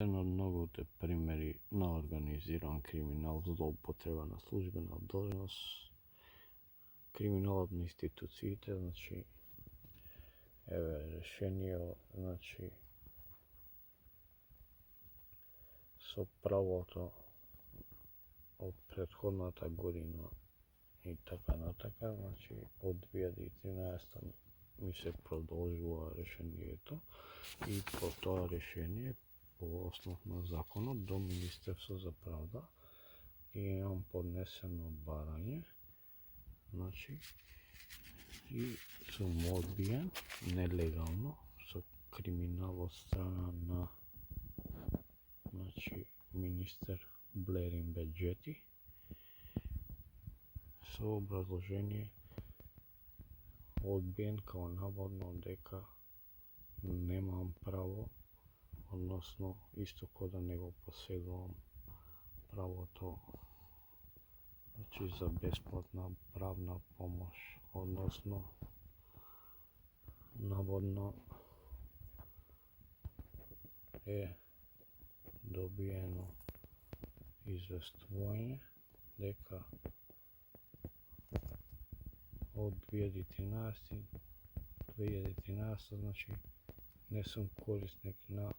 Еден од многуте примери на организиран криминал, злоупотреба на службена должност, криминалот на институциите, еве решение, со правото од претходната година и така натака, од 2013 ми се продолжува решението и по тоа решение, по основ на законот, до Министерство за правда и имам поднесено барање, и сум одбиен нелегално со криминал од страна на министер Блерин Беџети, со образложение одбиен као наводно дека немам право, односно исто ко да не го поседувам правото за бесплатна правна помош, односно наводно е добиено известување дека од 2013 не сум корисник на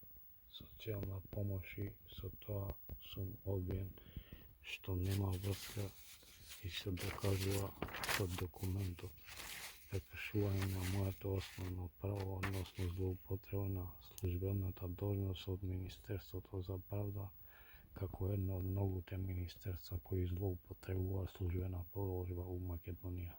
социјална помош и со тоа сум одбиен, што нема врска и се докажува со документот, прекршување на моето основно право, односно злоупотреба на службената должност од Министерството за правда, како едно од многуте министерства кои злоупотребуваат службена положба у Македонија.